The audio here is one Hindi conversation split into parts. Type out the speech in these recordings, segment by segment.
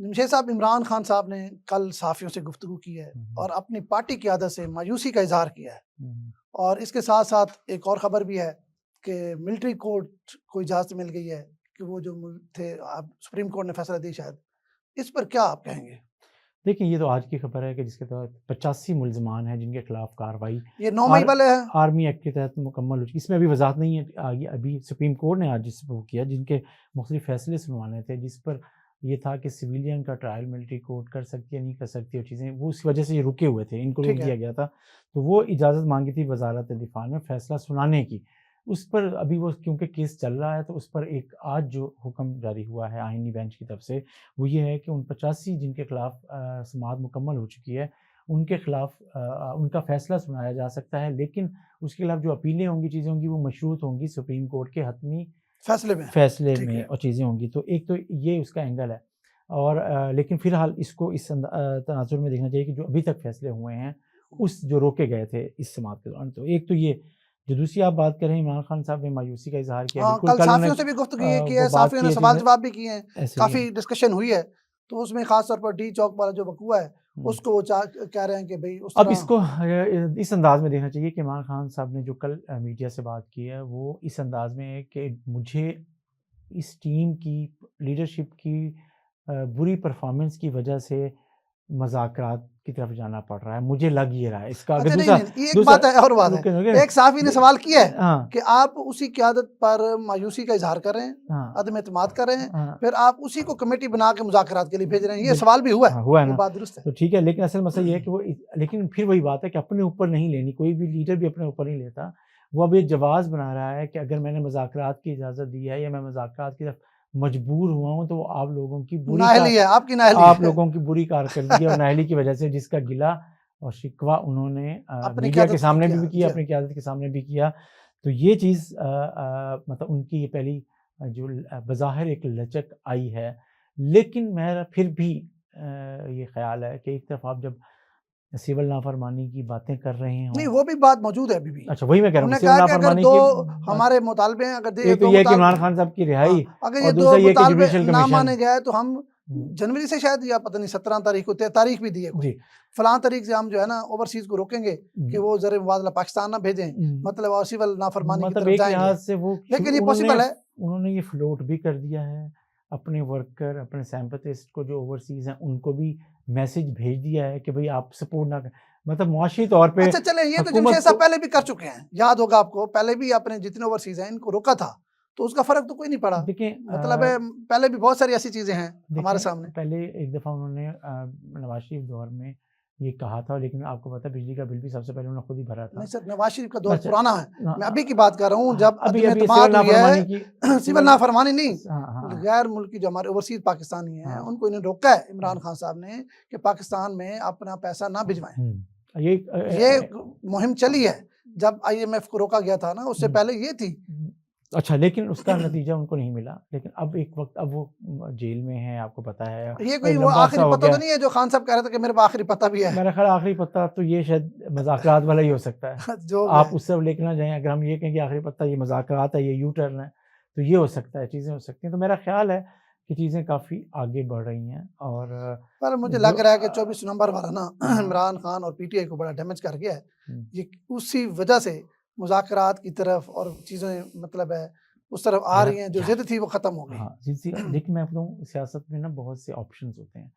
जमशेद साहब, इमरान खान साहब ने कल सहाफ़ियों से गुफ्तगू की है और अपनी पार्टी की आदत से मायूसी का इजहार किया है। और इसके साथ साथ एक और ख़बर भी है कि मिलिट्री कोर्ट को इजाज़त मिल गई है कि वो जो थे, अब सुप्रीम कोर्ट ने फैसला दिया शायद, इस पर क्या आप कहेंगे? देखिए, ये तो आज की खबर है कि जिसके तहत 85 मुल्ज़मान हैं जिनके खिलाफ कार्रवाई ये 9 मई वाले है? आर्मी एक्ट के तहत मुकम्मल हो चुकी। इसमें अभी वजाहत नहीं है आगे। अभी सुप्रीम कोर्ट ने आज जिस वो किया, जिनके मुख्तलिफ फैसले सुनवाने थे, जिस पर ये था कि सिविलियन का ट्रायल मिलिट्री कोर्ट कर सकती है, नहीं कर सकती, और चीज़ें वो उस वजह से ये रुके हुए थे, इनको रोक ठीक है। दिया गया था। तो वो इजाज़त मांगी थी वजारत दिफा ने फैसला सुनाने की। उस पर अभी वो क्योंकि केस चल रहा है, तो उस पर एक आज जो हुक्म जारी हुआ है आईनी बेंच की तरफ से, वो ये है कि उन 85 जिनके खिलाफ समाअत मुकम्मल हो चुकी है, उनके खिलाफ उनका फ़ैसला सुनाया जा सकता है, लेकिन उसके खिलाफ जो अपीलें होंगी, चीज़ें होंगी, वो मशरूत होंगी सुप्रीम कोर्ट के हतमी फैसले में है। और चीज़ें होंगी। तो एक तो ये उसका एंगल है। और लेकिन फ़िलहाल इसको इस तनाज़ुर में देखना चाहिए कि जो अभी तक फ़ैसले हुए हैं, उस जो रोके गए थे इस समाअत के दौरान। तो एक तो ये, जो दूसरी आप बात कर रहे हैं, इमरान खान साहब ने मायूसी का इज़हार किया। हाँ, बिल्कुल, कल कल सहाफ़ियों से उन्होंने भी गुफ्तगू की वो है, बात सहाफ़ियों की ने है सवाल जिसमें जवाब भी किए हैं, ऐसे ही है। काफ़ी डिस्कशन हुई है। तो उसमें ख़ास तौर पर डी चौक वाला जो वक़ूआ है, उसको वो कह रहे हैं कि भई उस अब तरह। इसको इस अंदाज़ में देखना चाहिए कि इमरान खान साहब ने जो कल मीडिया से बात की है, वो इस अंदाज़ में है कि मुझे इस टीम की लीडरशिप की बुरी परफ़ॉर्मेंस की वजह से मज़ाकरात की तरफ जाना पड़ रहा है। मुझे लग ये रहा है इसका। अगर अच्छा, नहीं, दूसरा नहीं, ये एक दूसरा बात है और बात है। रुके एक सहाफ़ी ने दे सवाल किया है हाँ, कि आप उसी क़यादत पर मायूसी का इज़हार कर रहे हैं, हाँ, अदम एतमाद कर रहे हैं, हाँ, फिर आप उसी को कमेटी बना के मुज़ाकरात के लिए भेज रहे हैं। ये बिल सवाल भी हुआ है, हाँ, हुआ है ये ना। बात दुरुस्त है। तो ठीक है, लेकिन असल मसला ये है कि वो लेकिन फिर वही बात है कि अपने ऊपर नहीं लेनी, कोई भी लीडर भी अपने ऊपर नहीं लेता। वो अब ये जवाज़ बना रहा है कि अगर मैंने मुज़ाकरात की इजाज़त दी है या मैं मुज़ाकरात की तरफ मजबूर हुआ हूँ, तो वो आप लोगों की नाअहली है, आपकी नाअहली आप है। लोगों की बुरी कारकर्दगी और नाअहली की वजह से, जिसका गिला और शिकवा उन्होंने अपनी मीडिया के क़यादत से सामने किया। भी किया, जी हाँ। अपनी क़यादत के सामने भी किया। तो ये चीज़ मतलब उनकी ये पहली जो बज़ाहिर एक लचक आई है। लेकिन मेरा फिर भी ये ख़्याल है कि एक तरफ आप जब सिविल नाफ़रमानी की बातें कर रहे नहीं, हों। वो भी बात मौजूद है अभी भी। अच्छा, वही मैं कह रहा हूँ, उन्होंने सिविल कहा कि अगर नाफ़रमानी 2 की बात। हमारे मुतालबे हैं, अगर एक तो 2 ये है कि इमरान मुतालबे, खान साहब की हाँ, रिहाई, अगर और ये 2 दूसरा ये है कि मुतालबे जुडिशल ना कमीशन। माने गए तो हम हुँ, जनवरी से शायद, या पता नहीं 17 तारीख को, तारीख भी दी है कोई, जी। फलां तारीख से हम जो है ना ओवरसीज़ को रोकेंगे कि हुँ, वो ज़र मुबादला पाकिस्तान ना भेजें, हुँ। मतलब और सिविल नाफरमानी की मतलब तरफ एक जाएँगे। लिहाज़ से वो लेकिन ये उन्होंने पॉसिबल है। उन्होंने ये फ्लोट भी कर दिया है, अपने वर्कर, अपने सिम्पैथिस्ट को जो ओवरसीज़ हैं, उनको भी मैसेज भेज दिया है कि भई आप सपोर्ट ना करें। मतलब मुआशी तौर पे अच्छा चलें, ये तो हुकूमत जमशेद साहब को। पहले भी कर चुके हैं, याद होगा आपको, पहले भी आपने जितने ओवरसीज़ हैं इनको रोका था, तो उसका फ़र्क तो कोई नहीं पड़ा। देखें मतलब है, पहले भी बहुत सारी ऐसी चीज़ें हैं हमारे सामने। पहले एक दफ़ा उन्होंने नवाज़ शरीफ दौर में ये कहा था, लेकिन आपको पता है बिजली का बिल भी सबसे पहले उन्होंने खुद ही भरा नहीं था। सर, नवाज़ शरीफ का दौर अच्छा, पुराना है। मैं अभी की बात कर रहा हूँ, हाँ, जब अभी अदम अभी सिविल एतमाद हुई नाफ़रमानी की है। सिविल नाफरमानी नहीं, हाँ, हाँ, गैर मुल्की जो हमारे ओवरसीज़ पाकिस्तानी हैं, हाँ, उनको इन्होंने रोका है इमरान हाँ। खान साहब ने कि पाकिस्तान में अपना पैसा ना भिजवाएँ। ये ये मुहिम चली है, जब IMF को रोका गया था ना, उससे हुँ, पहले ये थी। अच्छा, लेकिन उसका नतीजा उनको नहीं मिला। लेकिन अब एक वक़्त, अब वो जेल में हैं, आपको पता है, ये और कोई एक वो लंबा अरसा आखिरी हो पता गया तो है। नहीं है जो खान साहब कह रहे थे कि मेरे पास आखिरी पता भी है। मेरा ख़्याल आखिरी पत्ता तो ये शायद मज़ाकरात वाला ही हो सकता है। जो भी आप है। उस तरफ लेके ना जाएँ। अगर हम ये कहें कि आखिरी पत्ता ये मज़ाकरात है, ये यू टर्न है, तो ये हो सकता है, चीज़ें हो सकती हैं। तो मेरा ख़्याल है कि चीज़ें काफ़ी आगे बढ़ रही हैं, और पर मुझे जो लग रहा है कि 24 नवंबर वाला ना हाँ, इमरान खान और PTI को बड़ा डैमेज कर गया है। हुँ। ये उसी वजह से मुज़ाकरात की तरफ और चीज़ें, मतलब है, उस तरफ आ यार रही हैं, जो यार ज़िद थी वो ख़त्म हो गई। हाँ, देखिए मैं बताऊँ, सियासत में ना बहुत से ऑप्शंस होते हैं।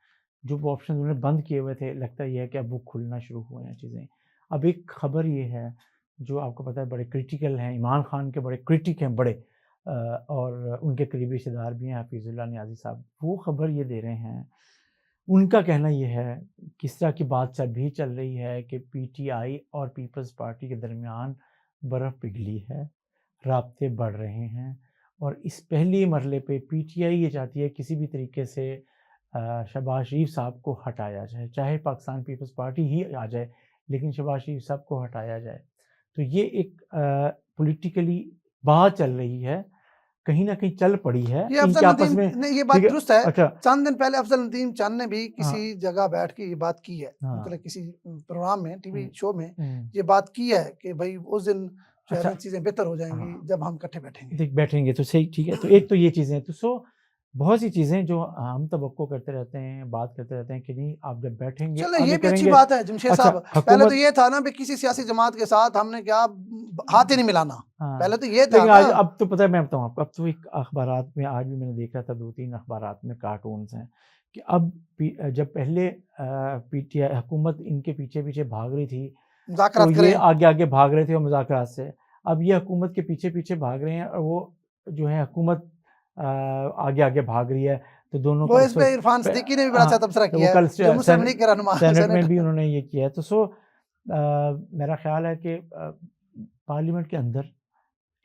जो वो ऑप्शंस उन्होंने बंद किए हुए थे, लगता ये है कि अब वो खुलना शुरू हुए हैं चीज़ें। अब एक खबर ये है, जो आपको पता है बड़े क्रिटिकल हैं, इमरान खान के बड़े क्रिटिक हैं बड़े, और उनके करीबी रिश्तेदार भी हैं, हफ़ीज़ुल्लाह नियाज़ी साहब। वो खबर ये दे रहे हैं, उनका कहना ये है, किस तरह की बात चल रही है कि PTI और पीपल्स पार्टी के दरमियान बर्फ़ पिघली है, राब्ते बढ़ रहे हैं, और इस पहले मरहले पे PTI ये चाहती है किसी भी तरीके से शहबाज शरीफ साहब को हटाया जाए, चाहे पाकिस्तान पीपल्स पार्टी ही आ जाए, लेकिन शहबाज शरीफ साहब को हटाया जाए। तो ये एक पॉलिटिकली बात चल रही है, कहीं न कहीं चल पड़ी है ये इनके अफ़ज़ल आपस नदीम में। ने ये बात ठीक है, दुरुस्त है। अच्छा, चंद दिन पहले अफ़ज़ल नदीम चंद ने भी हाँ, किसी जगह बैठ के ये बात की है, हाँ, मतलब किसी प्रोग्राम में, टीवी हुँ, शो में हुँ, ये बात की है कि भई उस दिन जो है अच्छा, ना चीज़ें बेहतर हो जाएँगी हाँ, जब हम इकट्ठे बैठेंगे। देख बैठेंगे तो सही, ठीक है। तो एक तो ये चीज़ें, तो बहुत सी चीज़ें जो हम तवक्को करते रहते हैं, बात करते रहते हैं कि नहीं आप जब बैठेंगे चलो आगे ये भी अच्छी करेंगे। बात है जमशेद अच्छा, साहब। पहले तो हुकूमत ये था ना भी किसी सियासी जमात के साथ हमने क्या हाथ ही नहीं मिलाना, हाँ, पहले तो ये था लेकिन आज ना। अब तो पता है मैं बताऊँ आपको, अब तो एक अखबारात में आज भी मैंने देखा था 2-3 अखबारात में कार्टून्स हैं कि अब जब पहले पीटीआई हुकूमत इनके पीछे-पीछे भाग रही थी, तो मुज़ाकरात ये करें। आगे-आगे भाग रहे थे और मुज़ाकरात से। अब ये हुकूमत के पीछे-पीछे भाग रहे हैं और वो जो है हुकूमत आगे-आगे भाग रही है, तो दोनों का वो अब इस पे इरफान प सिद्दीकी ने भी बड़ा अच्छा हाँ, तबसरा तो वो किया कल है, जो मुस्लिम लीग के रहनुमा सेनेट में भी सेनेटर। उन्होंने ये किया है। तो मेरा ख़्याल है कि पार्लियामेंट के अंदर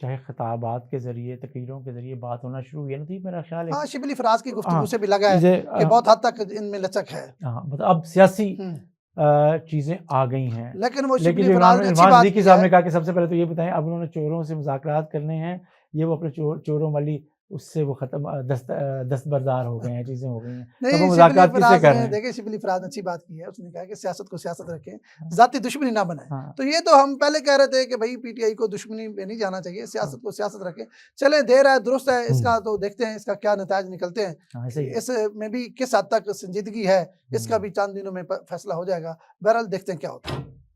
चाहे खिताबात के ज़रिए, तकरीरों के ज़रिए बात होना शुरू हुई है ना, तो ये मेरा ख़्याल है हाँ, शिबली फराज की गुफ्तगू हाँ, से भी लगा है चीज़ें कि बहुत हद तक इनमें लचक है। हाँ, मतलब अब सियासी हुँ, चीज़ें आ गई हैं। लेकिन वो लेकिन शिबली जो फराज ने अच्छी इरफान बात सिद्दीकी की साहब है। ने कहा कि सबसे पहले तो ये बताएँ अब उन्होंने चोरों से मुज़ाकरात करने हैं, ये वो अपने चोरों वाली उससे वो ख़त्म दस्तबरदार हो गए हैं, चीज़ें हो गई हैं। तब वो नहीं, शिबली मुज़ाकरात किससे फराज कर ने रहे हैं? देखिए शिबली फराज ने अच्छी बात की है, उसने कहा कि सियासत को सियासत रखें, हाँ, ज़ाती दुश्मनी ना बनाएँ। हाँ, तो ये तो हम पहले कह रहे थे कि भई पीटीआई को दुश्मनी में नहीं जाना चाहिए, हाँ, सियासत को सियासत रखें। चलें देर है, दुरुस्त है, हुँ, इसका तो देखते हैं इसका क्या नताइज निकलते हैं। हाँ, ऐसे ही है। इसमें भी किस हद तक संजीदगी है, इसका हुँ। भी चंद दिनों में प फैसला हो जाएगा। बहरहाल देखते हैं क्या होता है।